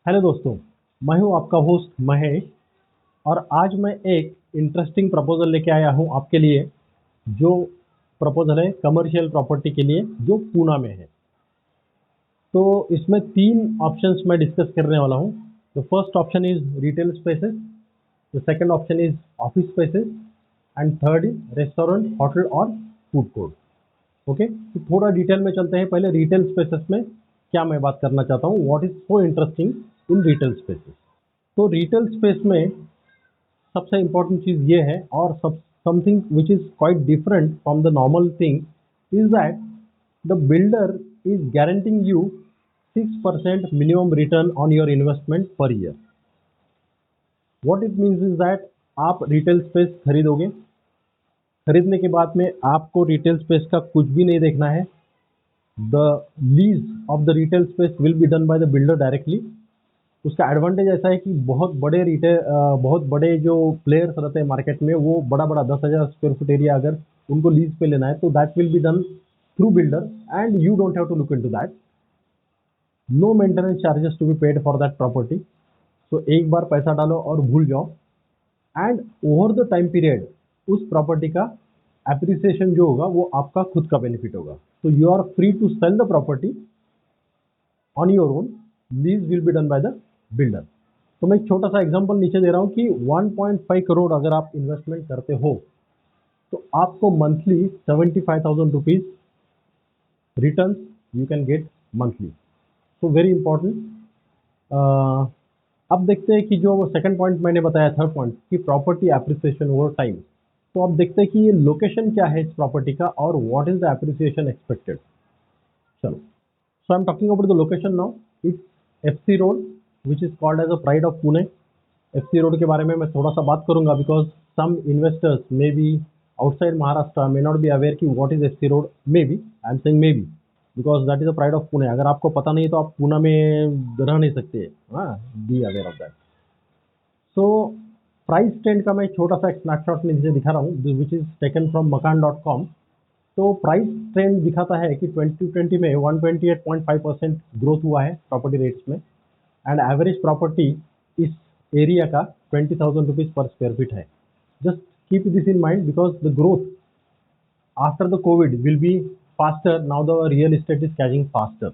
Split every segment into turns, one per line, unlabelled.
Hello दोस्तों, मैं हूं आपका होस्ट महेश। और आज मैं एक इंटरेस्टिंग प्रपोजल लेके आया हूं आपके लिए। जो प्रपोजल है कमर्शियल प्रॉपर्टी के लिए जो पूना में है। तो इसमें तीन ऑप्शंस मैं डिस्कस करने वाला हूं। The first option is retail spaces, the second option is office spaces and third is restaurant, hotel और फूड कोर्ट। ओके, तो थोड़ा डिटेल में चलते हैं। पहले रिटेल स्पेसेस में क्या मैं बात करना चाहता हूँ, what is so interesting in retail spaces. तो रिटेल स्पेस में सबसे इम्पोर्टेंट चीज़ ये है, और सब something which is quite different from the normal thing, is that the builder is guaranteeing you 6% minimum return on your investment per year. What it means is that आप retail space खरीदोगे, खरीदने के बाद में आपको रिटेल स्पेस का कुछ भी नहीं देखना है। The lease of the retail space will be done by the builder directly. उसका एडवांटेज ऐसा है कि बहुत बड़े जो प्लेयर्स रहते हैं मार्केट में, वो बड़ा बड़ा 10,000 स्क्वायर फुट एरिया अगर उनको लीज पे लेना है तो that will be done through builder and you don't have to look into that. No maintenance charges to be paid for that property. तो एक बार पैसा डालो और भूल जाओ। And over the time period उस प्रॉपर्टी का एप्रिसिएशन जो होगा वो आपका खुद का बेनिफिट होगा। तो you are free to sell the property on your own, lease will be done by the builder. तो मैं एक छोटा सा एग्जांपल नीचे दे रहा हूँ कि 1.5 करोड़ अगर आप इन्वेस्टमेंट करते हो तो आपको monthly 75,000 rupees return you can get monthly. So very important. अब देखते हैं कि जो सेकंड पॉइंट मैंने बताया, थर्ड पॉइंट कि प्रॉपर्टी एप्रिसिएशन ओवर टाइम। तो अब देखते हैं कि ये लोकेशन क्या है इस प्रॉपर्टी का और what is the appreciation expected. चलो, so I'm talking about the location now. It's FC Road, which is called as a pride of Pune. FC Road के बारे में मैं थोड़ा सा बात करूंगा because some investors may be outside Maharashtra may not be aware कि what is FC Road. Maybe I'm saying maybe because that is a pride of Pune. अगर आपको पता नहीं है तो आप पूना में रह नहीं सकते। हाँ, be aware of that. So price trend का मैं छोटा सा एक स्नैपशॉट नीचे दिखा रहा हूँ विच इज टेकन फ्रॉम मकान.com। तो प्राइस ट्रेंड दिखाता है कि 2020 में 128.5% ग्रोथ हुआ है प्रॉपर्टी रेट्स में। एंड एवरेज प्रॉपर्टी इस एरिया का 20,000 रुपीज पर स्क्वायर फीट है। Just keep this in mind because the growth after the Covid will be faster. Now the real estate is catching faster.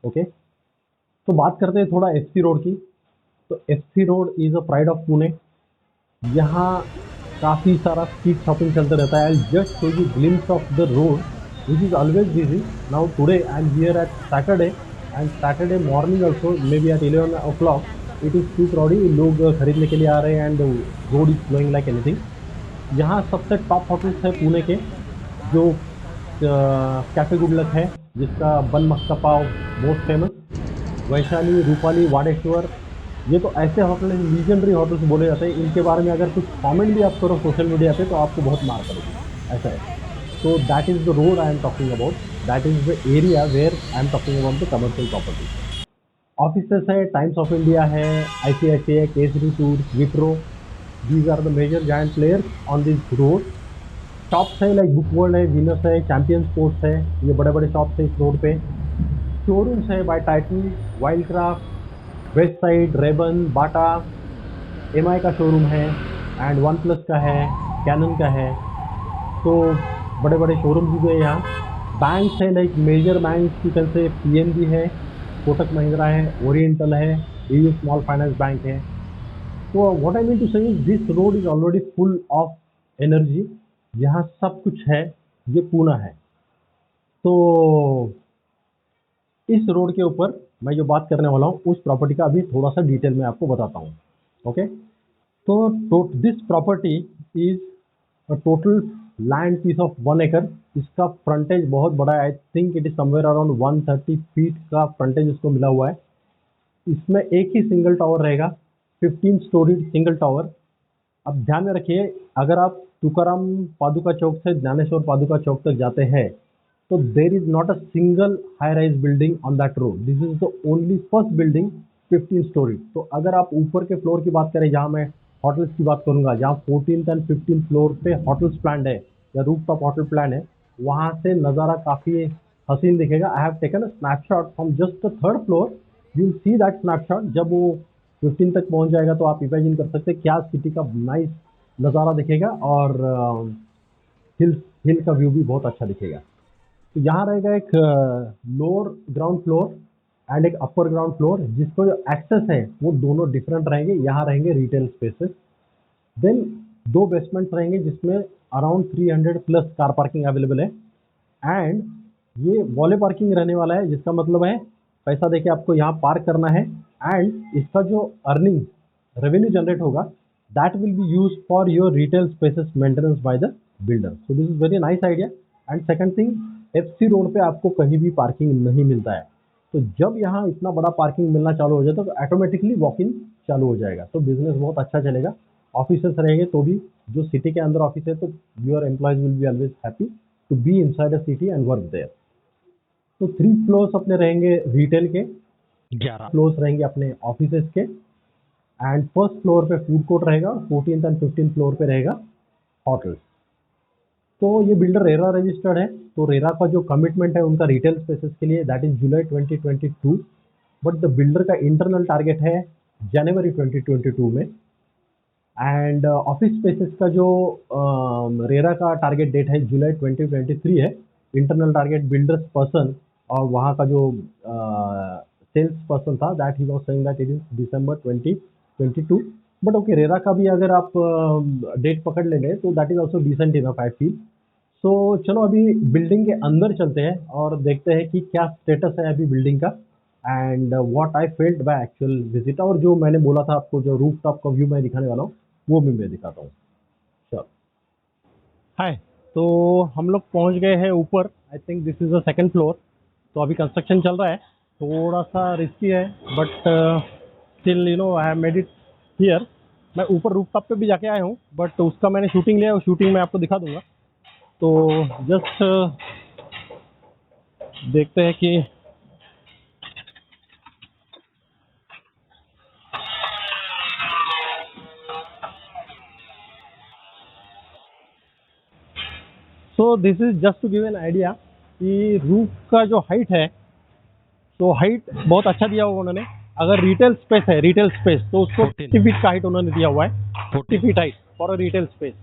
Okay, तो बात करते हैं थोड़ा FC road की। तो FC road is a pride of Pune. यहाँ काफ़ी सारा स्ट्रीट शॉपिंग चलता रहता है। I just show you glimpse of the road which is always busy. Now today I am here at Saturday and Saturday morning also may be at 11 o'clock it is too crowdy. लोग खरीदने के लिए आ रहे हैं and road is flowing like anything. यहाँ सबसे top hotels है पुणे के, जो कैफे गुडलक है जिसका बन मस्का पाव मोस्ट फेमस, वैशाली, रूपाली, वाडेश्वर। ये तो ऐसे होटल हैं, लीजेंडरी होटल्स बोले जाते हैं। इनके बारे में अगर कुछ कमेंट भी आप करो सोशल मीडिया पे तो आपको बहुत मार पड़ेगी, ऐसा है। तो that is the road I am talking about, that is the area where I am talking about the commercial property. Offices है, टाइम्स ऑफ इंडिया है, ICICI, Kesari Tours, Wipro. These are the major giant players on this road. Shops है like Book World है, Venus है, Champion Sports है। ये बड़े बड़े shops है इस रोड पे। शोरूम्स है by Titan, Wildcraft, Westside, Ray-Ban, Bata, MI का शोरूम है एंड वन प्लस का है, कैनन का है। तो बड़े बड़े शोरूम्स भी है यहाँ। बैंक्स है लाइक मेजर बैंक्स की तरह से PNB है, कोटक महिंद्रा है, ओरिएंटल है, EU स्मॉल फाइनेंस बैंक है। तो व्हाट आई मीन टू से is this road is already full of energy. यहाँ सब कुछ है, ये पूना है। तो इस रोड के ऊपर मैं जो बात करने वाला हूँ उस प्रॉपर्टी का अभी थोड़ा सा डिटेल में आपको बताता हूँ। ओके, तो this property is a total land piece of 1 एकड़। इसका फ्रंटेज बहुत बड़ा है, I think it is somewhere around 130 feet का फ्रंटेज इसको मिला हुआ है। इसमें एक ही सिंगल टावर रहेगा, 15 स्टोरीड सिंगल टावर। अब ध्यान में रखिए, अगर आप तुकाराम पादुका चौक से ज्ञानेश्वर पादुका चौक तक जाते हैं तो there is not a single high rise building on that road. This is the only first building 15 story. तो अगर आप ऊपर के फ्लोर की बात करें, जहाँ मैं होटल्स की बात करूंगा, जहाँ 14th एंड 15th फ्लोर पे होटल्स प्लान है या रूफ टॉप होटल प्लान है, वहाँ से नज़ारा काफ़ी हसीन दिखेगा। I have taken a snapshot from just the third floor you see that snapshot. जब वो 15 तक पहुंच जाएगा तो आप इमेजिन कर सकते हैं क्या सिटी का नाइस नज़ारा दिखेगा, और हिल का व्यू भी बहुत अच्छा दिखेगा। तो यहाँ रहेगा एक लोअर ग्राउंड फ्लोर एंड एक अपर ग्राउंड फ्लोर, जिसको जो एक्सेस है वो दोनों डिफरेंट रहेंगे। यहाँ रहेंगे रिटेल स्पेसेस, देन 2 बेसमेंट्स रहेंगे जिसमें around 300 plus car parking available है। एंड ये वॉले पार्किंग रहने वाला है, जिसका मतलब है पैसा देके आपको यहाँ पार्क करना है, एंड इसका जो अर्निंग रेवेन्यू जनरेट होगा that will B use for your retail spaces maintenance bye the builder. So this is very nice idea. And second thing, FC road पे आपको कहीं भी पार्किंग नहीं मिलता है, तो जब यहाँ इतना बड़ा पार्किंग मिलना चालू हो जाए तो ऑटोमेटिकली वॉक इन चालू हो जाएगा, तो बिजनेस बहुत अच्छा चलेगा। ऑफिसेस रहेंगे तो भी, जो सिटी के अंदर ऑफिस है तो your employees will be always happy to be inside the city and work there. तो 3 फ्लोर्स अपने रहेंगे रिटेल के, 11 फ्लोर्स रहेंगे अपने ऑफिसेस के, एंड फर्स्ट फ्लोर पे फूड कोर्ट रहेगा, 14th एंड 15th फ्लोर पे रहेगा होटल्स। तो ये बिल्डर रेरा रजिस्टर्ड है, तो रेरा का जो कमिटमेंट है उनका रिटेल स्पेसेस के लिए that is July 2022, but the builder का इंटरनल टारगेट है जनवरी 2022 में। एंड ऑफिस स्पेसेस का जो रेरा का टारगेट डेट है जुलाई 2023 है। इंटरनल टारगेट बिल्डर्स पर्सन और वहाँ का जो सेल्स पर्सन था that he was saying that it is December 2022, but okay RERA का भी अगर आप डेट पकड़ लेंगे तो that is also decent enough I feel. So चलो अभी बिल्डिंग के अंदर चलते हैं और देखते हैं कि क्या स्टेटस है अभी बिल्डिंग का, and what I felt by actual visit, और जो मैंने बोला था आपको जो रूफ टॉप का व्यू मैं दिखाने वाला हूँ वो भी मैं दिखाता हूँ। चलो हाय, तो हम लोग पहुँच गए हैं ऊपर। I think this is the second floor. तो अभी कंस्ट्रक्शन चल रहा है, थोड़ा सा रिस्की है, but still you know I have made it here. मैं ऊपर रूफ टॉप पे भी जाके आया हूँ, बट उसका मैंने शूटिंग लिया है, शूटिंग मैं आपको दिखा दूंगा। तो जस्ट देखते हैं कि so this is just to give an idea कि रूफ का जो हाइट है, तो हाइट बहुत अच्छा दिया हुआ उन्होंने। अगर रिटेल स्पेस है, रिटेल स्पेस, तो उसको 40 फीट का हाइट उन्होंने दिया हुआ है, 40 feet height for a retail space.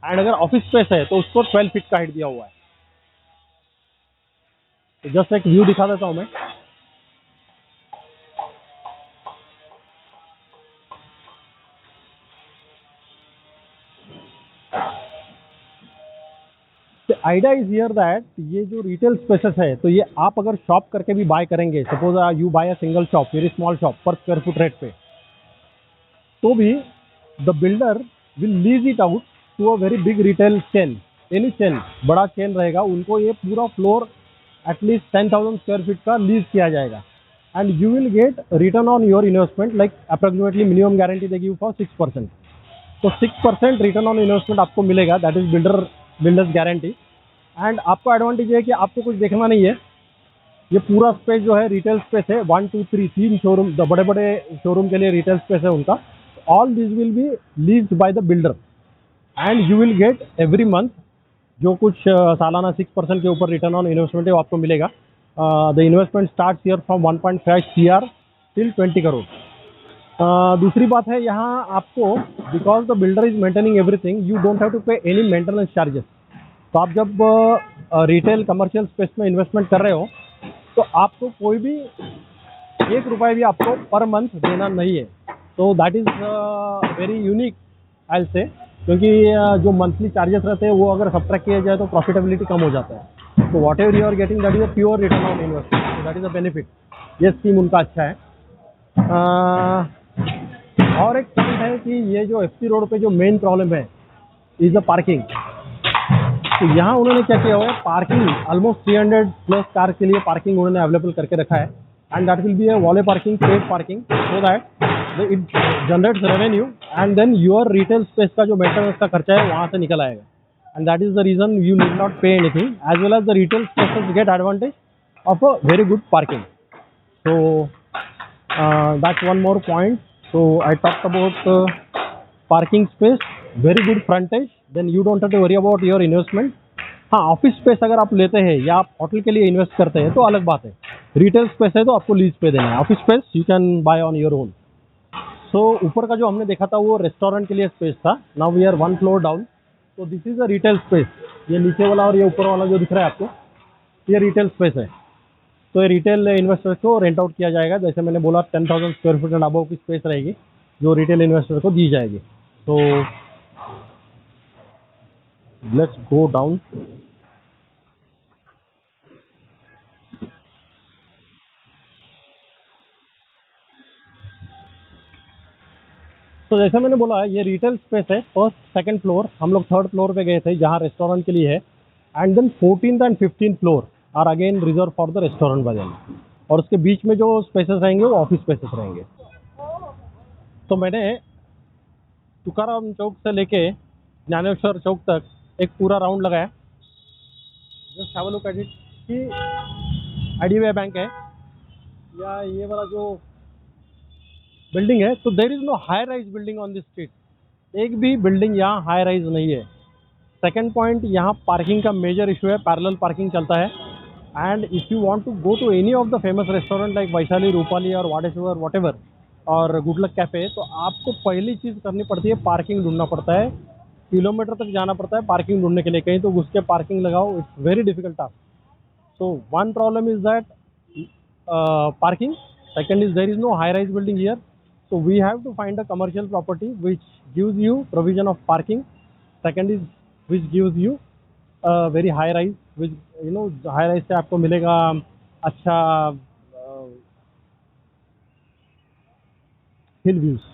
And अगर ऑफिस स्पेस है तो उसको 12 फीट का हाइट दिया हुआ है। तो जस्ट एक व्यू दिखा देता हूँ मैं। आइडिया इज हियर दैट ये जो रिटेल स्पेसेस है, तो ये आप अगर शॉप करके भी बाय करेंगे, suppose you buy a single shop, very small shop per square foot rate पे, तो भी the builder will lease it out to a very big retail chain, any chain, बड़ा चेन रहेगा, उनको ये पूरा फ्लोर एटलीस्ट 10,000 स्क्वायर फीट का lease किया जाएगा। And you will get return on your investment, like approximately minimum guarantee देगी for 6%। तो 6% रिटर्न ऑन इन्वेस्टमेंट आपको मिलेगा, that is builders guarantee. And आपको एडवांटेज है कि आपको कुछ देखना नहीं है, ये पूरा स्पेस जो है रिटेल स्पेस है, 1 2 3 3 शोरूम, बड़े बड़े शोरूम के लिए रिटेल स्पेस है उनका। All this will be leased bye the builder and you will get every month जो कुछ सालाना 6% के ऊपर रिटर्न ऑन इन्वेस्टमेंट है वो आपको मिलेगा। The investment start here from 1.5 CR till 20 crore. दूसरी बात है यहाँ आपको, because the builder is maintaining everything, you don't have to pay any maintenance charges. तो आप जब रिटेल कमर्शियल स्पेस में इन्वेस्टमेंट कर रहे हो तो आपको कोई भी 1 रुपये भी आपको पर मंथ देना नहीं है। तो दैट इज़ वेरी यूनिक आई से, क्योंकि जो मंथली चार्जेस रहते हैं वो अगर सब्ट्रैक्ट किया जाए तो प्रॉफिटेबिलिटी कम हो जाता है। तो whatever you are getting that is a pure return on investment, तो दैट इज़ अ बेनिफिट। ये स्कीम उनका अच्छा है। और एक पॉइंट है कि ये जो एफसी रोड पे जो मेन प्रॉब्लम है इज़ द पार्किंग। तो यहाँ उन्होंने क्या किया हुआ है, पार्किंग ऑलमोस्ट 300 प्लस कार के लिए पार्किंग उन्होंने अवेलेबल करके रखा है। And that will be a valet parking, paid parking, so that it generates revenue and then your retail space का जो मेंटेनेंस का खर्चा है वहाँ से निकल आएगा। And that is the reason you need not pay anything, as well as the retail spaces get advantage of a very good parking. So that's one more point. So I talked about parking space, very good frontage, then you don't have to worry about your investment. हाँ, office space अगर आप लेते हैं या आप hotel के लिए invest करते हैं तो अलग बात है, रिटेल स्पेस है तो आपको लीज पे देना है, office space you can buy on your own. So ऊपर का जो हमने देखा था वो रेस्टोरेंट के लिए स्पेस था, now we are 1 floor down. तो this is a retail space. ये नीचे वाला और ये ऊपर वाला जो दिख रहा है आपको, ये रिटेल स्पेस है। तो ये रिटेल इन्वेस्टर को रेंट आउट किया जाएगा, जैसे मैंने बोला 10,000 स्क्वायर फीट एंड अबव की स्पेस रहेगी जो रिटेल इन्वेस्टर को दी जाएगी। तो लेट्स गो डाउन। तो जैसे मैंने बोला ये रिटेल स्पेस है, फर्स्ट सेकंड फ्लोर, हम लोग थर्ड फ्लोर पे गए थे जहाँ रेस्टोरेंट के लिए है। And then 14th and 15th floor are again reserve for the restaurant वगैरह, और उसके बीच में जो स्पेसेस रहेंगे वो ऑफिस स्पेसेस रहेंगे। तो मैंने तुकाराम चौक से लेके ज्ञानेश्वर चौक तक एक पूरा राउंड लगाया। Just have a look at it कि आईडीबीआई बैंक है या ये वाला जो बिल्डिंग है, तो there is no high rise building on this street. एक भी बिल्डिंग यहाँ हाई राइज नहीं है। सेकंड पॉइंट, यहाँ पार्किंग का मेजर इशू है, पैरेलल पार्किंग चलता है। And if you want to go to any of the famous restaurant like Vaishali, Rupali और वॉट एवर और गुड लक कैफ़े, तो आपको पहली चीज़ करनी पड़ती है पार्किंग ढूंढना पड़ता है। किलोमीटर तक जाना पड़ता है पार्किंग ढूंढने के लिए, कहीं तो घुस के पार्किंग लगाओ, it's very difficult task. So one problem is that parking. Second is there is no high-rise building here. So we have to find a commercial property which gives you provision of parking. Second is which gives you a very high-rise, which high-rise से आपको मिलेगा अच्छा hill views.